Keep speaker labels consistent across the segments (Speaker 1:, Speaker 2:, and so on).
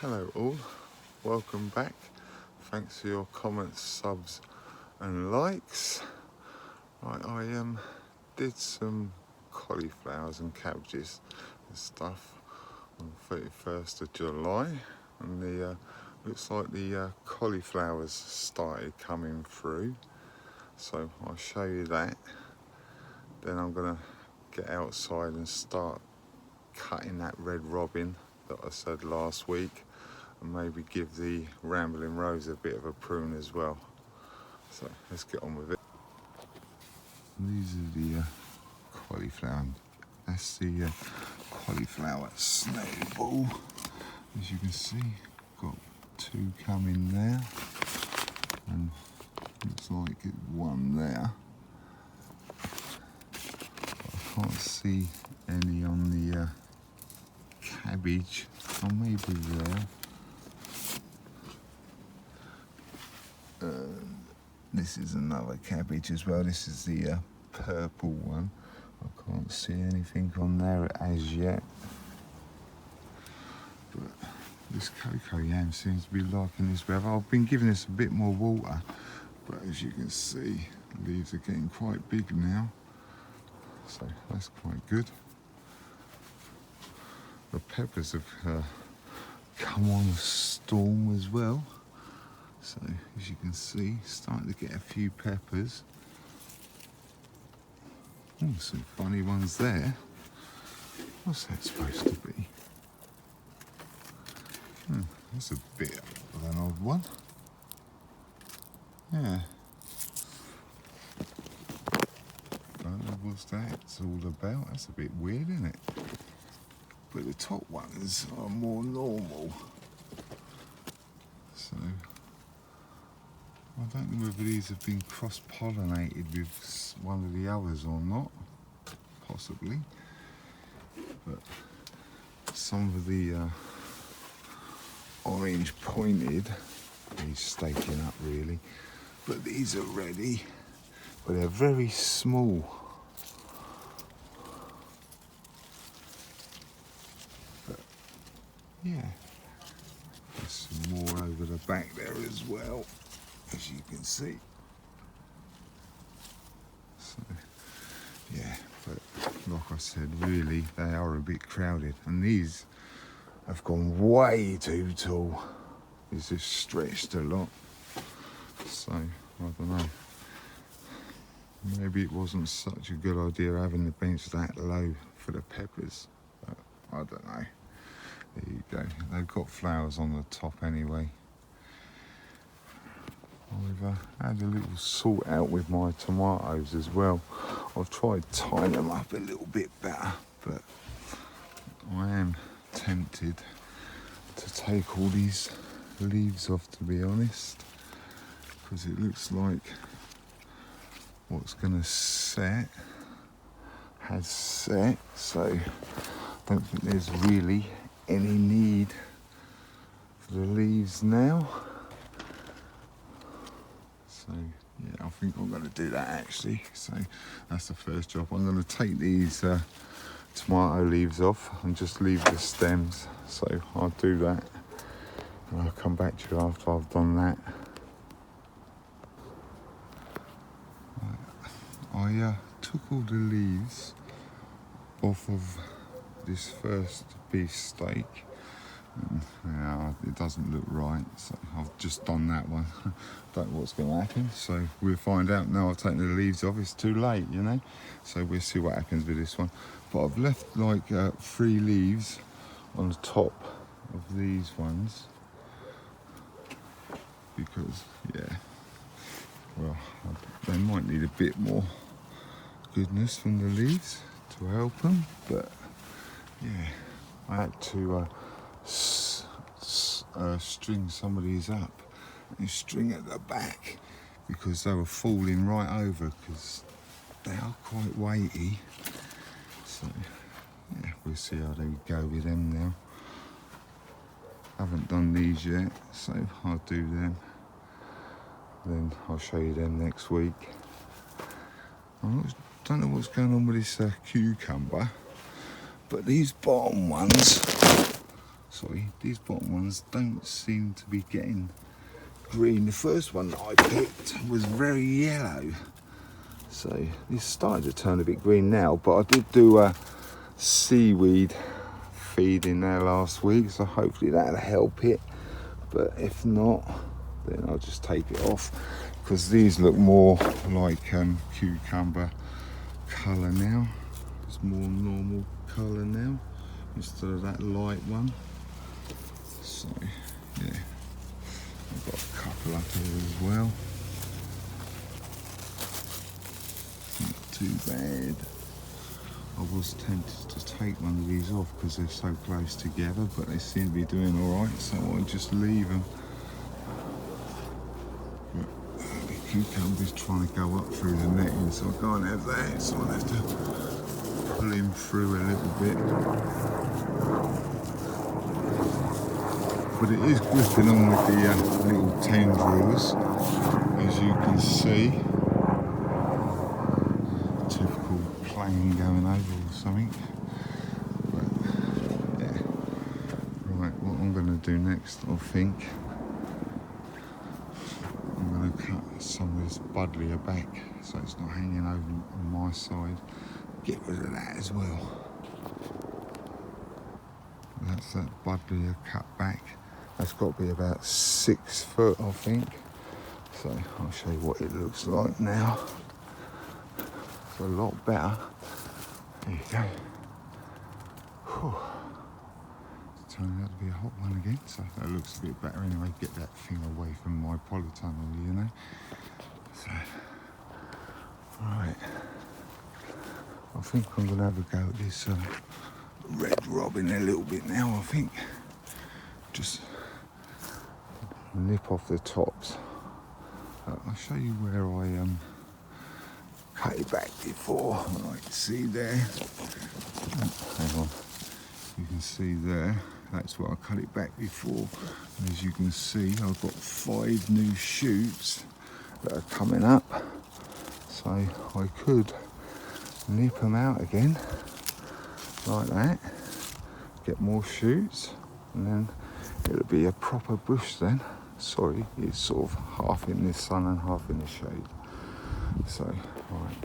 Speaker 1: Hello all, welcome back. Thanks for your comments, subs and likes. Right, I did some cauliflowers and cabbages and stuff on the 31st of July, and the looks like the cauliflowers started coming through, so I'll show you that. Then I'm gonna get outside and start cutting that red robin that I said last week, and maybe give the rambling rose a bit of a prune as well. So let's get on with it. These are the cauliflower. That's the cauliflower snowball. As you can see, got two coming there, and looks like it's one there. I can't see any on the cabbage, or maybe there. This is another cabbage as well. This is the purple one. I can't see anything on there as yet. But this cocoa yam seems to be liking this weather. I've been giving this a bit more water, but as you can see, the leaves are getting quite big now. So that's quite good. The peppers have come on a storm as well. So as you can see, starting to get a few peppers. Oh, some funny ones there. What's that supposed to be? That's a bit of an odd one. Yeah. Don't know what that's all about. That's a bit weird, isn't it? But the top ones are more normal. So I don't know whether these have been cross-pollinated with one of the others or not, possibly. But some of the orange pointed, he's staking up really, but these are ready, but they're very small. But yeah, there's some more over the back there as well, as you can see. So yeah, but like I said, really they are a bit crowded, and these have gone way too tall. It's just stretched a lot. So I don't know, maybe it wasn't such a good idea having the bench that low for the peppers, but I don't know. There you go, they've got flowers on the top anyway. I've had a little sort out with my tomatoes as well. I've tried tying them up a little bit better, but I am tempted to take all these leaves off, to be honest, because it looks like what's going to set has set, so I don't think there's really any need for the leaves now. So yeah, I think I'm going to do that actually. So that's the first job. I'm going to take these tomato leaves off and just leave the stems. So I'll do that, and I'll come back to you after I've done that. I took all the leaves off of this first beef steak. Yeah, it doesn't look right, so I've just done that one. Don't know what's going to happen, so we'll find out. Now I've taken the leaves off, it's too late, you know, so we'll see what happens with this one. But I've left like 3 leaves on the top of these ones because, yeah, well, they might need a bit more goodness from the leaves to help them, but yeah, I had to string some of these up and string at the back because they were falling right over, because they are quite weighty. So yeah, we'll see how they go with them now. Haven't done these yet, so I'll do them, then I'll show you them next week. I don't know what's going on with this cucumber, but these bottom ones sorry, these bottom ones don't seem to be getting green. The first one that I picked was very yellow. So this started to turn a bit green now, but I did do a seaweed feed in there last week, so hopefully that'll help it. But if not, then I'll just take it off, because these look more like cucumber colour now. It's more normal colour now instead of that light one. So yeah, I've got a couple up here as well. Not too bad. I was tempted to take one of these off because they're so close together, but they seem to be doing alright, so I'll just leave them. But the cucumber's trying to go up through the netting, so I can't have that, so I'll have to pull him through a little bit. But it is gripping on with the little tendrils, as you can see. Typical plane going over or something. But yeah. Right, what I'm going to do next, I think, I'm going to cut some of this buddleia back so it's not hanging over on my side. Get rid of that as well. That's that buddleia cut back. That's got to be about 6 foot, I think. So I'll show you what it looks like now. It's a lot better. There you go. Whew. It's turning out to be a hot one again, so that looks a bit better anyway. Get that thing away from my polytunnel, you know. So, right. I think I'm going to have a go at this red robin a little bit now, I think. Just nip off the tops. I'll show you where I cut it back before. I can see there. Hang on. You can see there. That's where I cut it back before. And as you can see, I've got 5 new shoots that are coming up. So I could nip them out again, like that. Get more shoots, and then it'll be a proper bush then. Sorry, it's sort of half in the sun and half in the shade. So, right,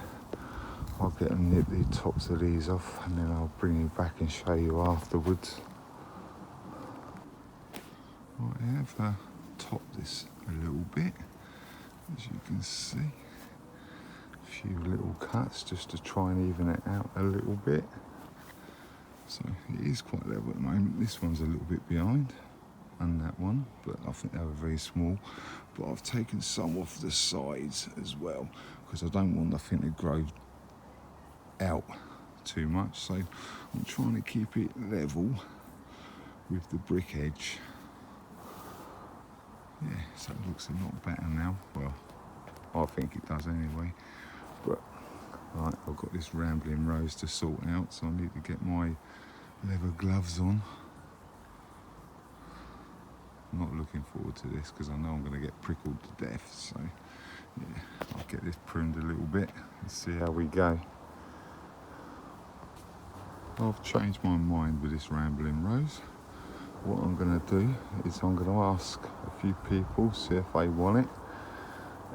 Speaker 1: I'll get and nip the tops of these off, and then I'll bring you back and show you afterwards. Right, I have topped this a little bit, as you can see. A few little cuts just to try and even it out a little bit. So it is quite level at the moment. This one's a little bit behind, and that one, but I think they were very small. But I've taken some off the sides as well, because I don't want nothing to grow out too much. So I'm trying to keep it level with the brick edge. Yeah, so it looks a lot better now. Well, I think it does anyway. But right, I've got this rambling rose to sort out, so I need to get my leather gloves on. I'm not looking forward to this because I know I'm going to get prickled to death. So yeah, I'll get this pruned a little bit and see how we go. I've changed my mind with this rambling rose. What I'm going to do is I'm going to ask a few people, see if they want it.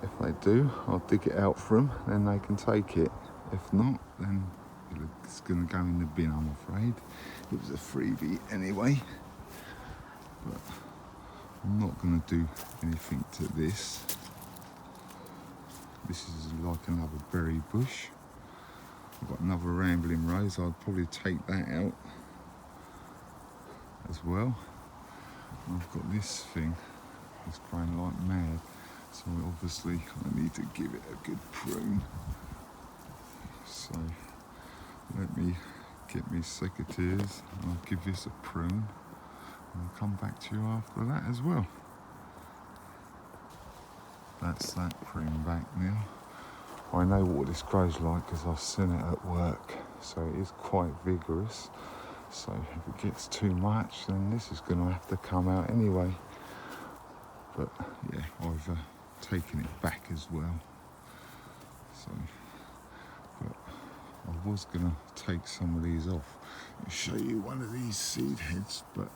Speaker 1: If they do, I'll dig it out for them, then they can take it. If not, then it's going to go in the bin, I'm afraid. It was a freebie anyway. But I'm not going to do anything to this. This is like another berry bush. I've got another rambling rose. I'd probably take that out as well. I've got this thing that's growing like mad, so obviously I need to give it a good prune. So let me get me secateurs and I'll give this a prune, and I'll come back to you after that as well. That's that prune back now. I know what this grows like because I've seen it at work, so it is quite vigorous. So if it gets too much, then this is going to have to come out anyway. But yeah, I've taken it back as well. So, but I was going to take some of these off and show you one of these seed heads, but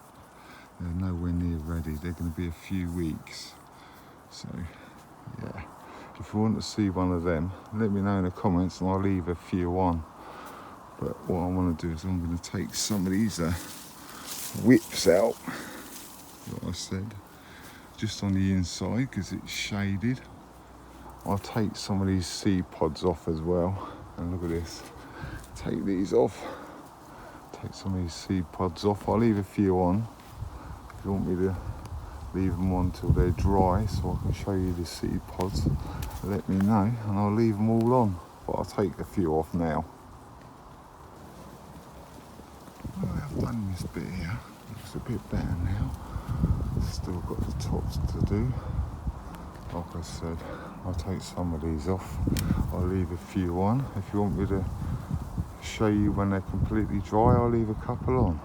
Speaker 1: they're nowhere near ready. They're going to be a few weeks. So yeah, if you want to see one of them, let me know in the comments and I'll leave a few on. But what I want to do is I'm going to take some of these whips out, like I said, just on the inside because it's shaded. I'll take some of these seed pods off as well. And look at this, take these off, take some of these seed pods off. I'll leave a few on. If you want me to leave them on till they're dry so I can show you the seed pods, let me know and I'll leave them all on. But I'll take a few off now. Well, I've done this bit here, looks a bit better now. Still got the tops to do. Like I said, I'll take some of these off. I'll leave a few on. If you want me to show you when they're completely dry, I'll leave a couple on.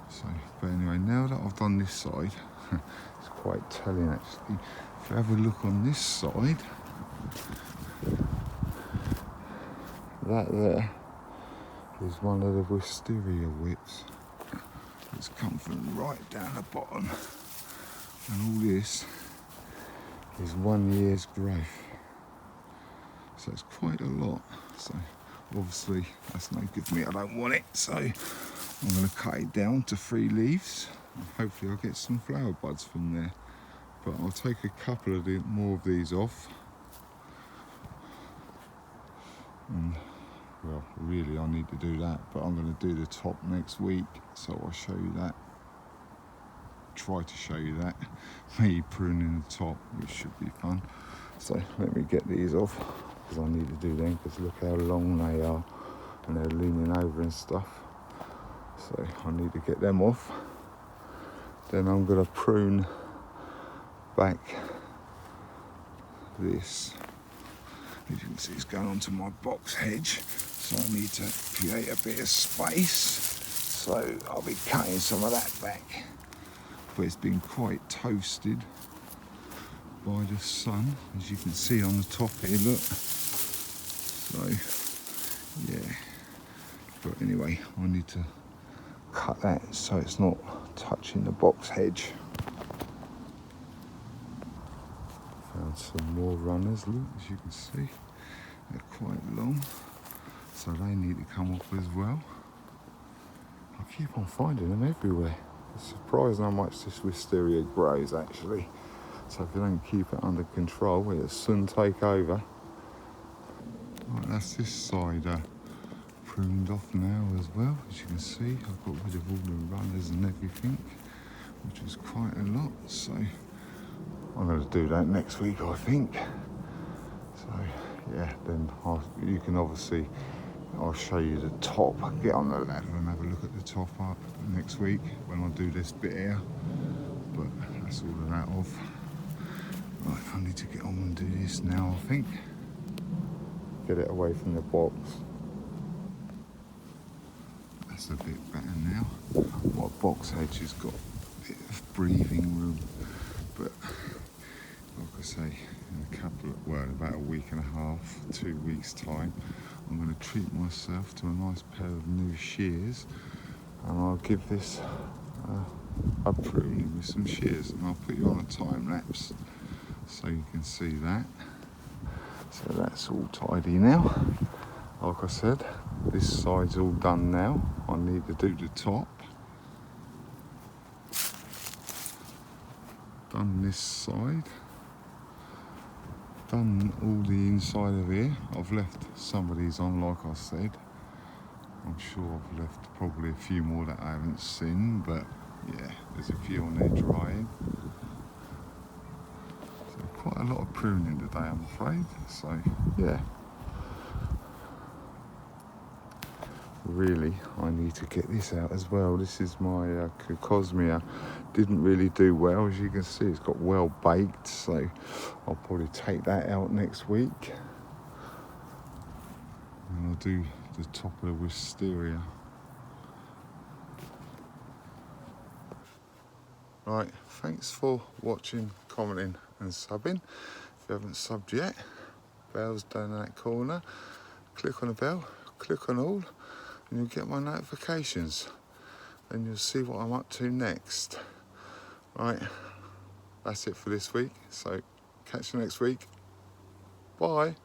Speaker 1: So, but anyway, now that I've done this side, it's quite telling actually. If you have a look on this side, that there is one of the wisteria whips. It's come from right down the bottom, and all this is 1 year's growth. So it's quite a lot. So obviously that's no good for me. I don't want it. So I'm going to cut it down to 3 leaves. And hopefully I'll get some flower buds from there. But I'll take a couple of more of these off. And well, really I need to do that, but I'm going to do the top next week, so I'll show you that. Try to show you that. Me pruning the top, which should be fun. So let me get these off, because I need to do them, because look how long they are, and they're leaning over and stuff. So I need to get them off. Then I'm going to prune back this. As you can see, it's going onto my box hedge, so I need to create a bit of space. So I'll be cutting some of that back. But it's been quite toasted by the sun, as you can see on the top here, look. So, yeah. But anyway, I need to cut that so it's not touching the box hedge. Found some more runners, look, as you can see. They're quite long, so they need to come off as well. I keep on finding them everywhere. It's surprising how much this wisteria grows actually. So if you don't keep it under control, it'll soon take over. Right, that's this side pruned off now as well. As you can see, I've got rid of all the runners and everything, which is quite a lot. So I'm going to do that next week, I think. So yeah, then you can obviously, I'll show you the top. Get on the ladder and have a look at the top up next week when I do this bit here. But that's all of that off. Right, I need to get on and do this now, I think. Get it away from the box. That's a bit better now. My box hedge has got a bit of breathing room, but like I say, in a couple of, well, about a week and a half, 2 weeks time, I'm going to treat myself to a nice pair of new shears, and I'll give this a pruning with some shears, and I'll put you on a time lapse so you can see that. So that's all tidy now. Like I said, this side's all done now. I need to do the top. Done this side. Done all the inside of here. I've left some of these on, like I said. I'm sure I've left probably a few more that I haven't seen, but yeah, there's a few on there drying. So quite a lot of pruning today, I'm afraid. So yeah. Really, I need to get this out as well. This is my Cosmia. Didn't really do well, as you can see. It's got well baked, so I'll probably take that out next week. And I'll do the top of the wisteria. Right, thanks for watching, commenting and subbing. If you haven't subbed yet, bell's down in that corner. Click on the bell, click on all, and you'll get my notifications. And you'll see what I'm up to next. Right, that's it for this week. So catch you next week. Bye.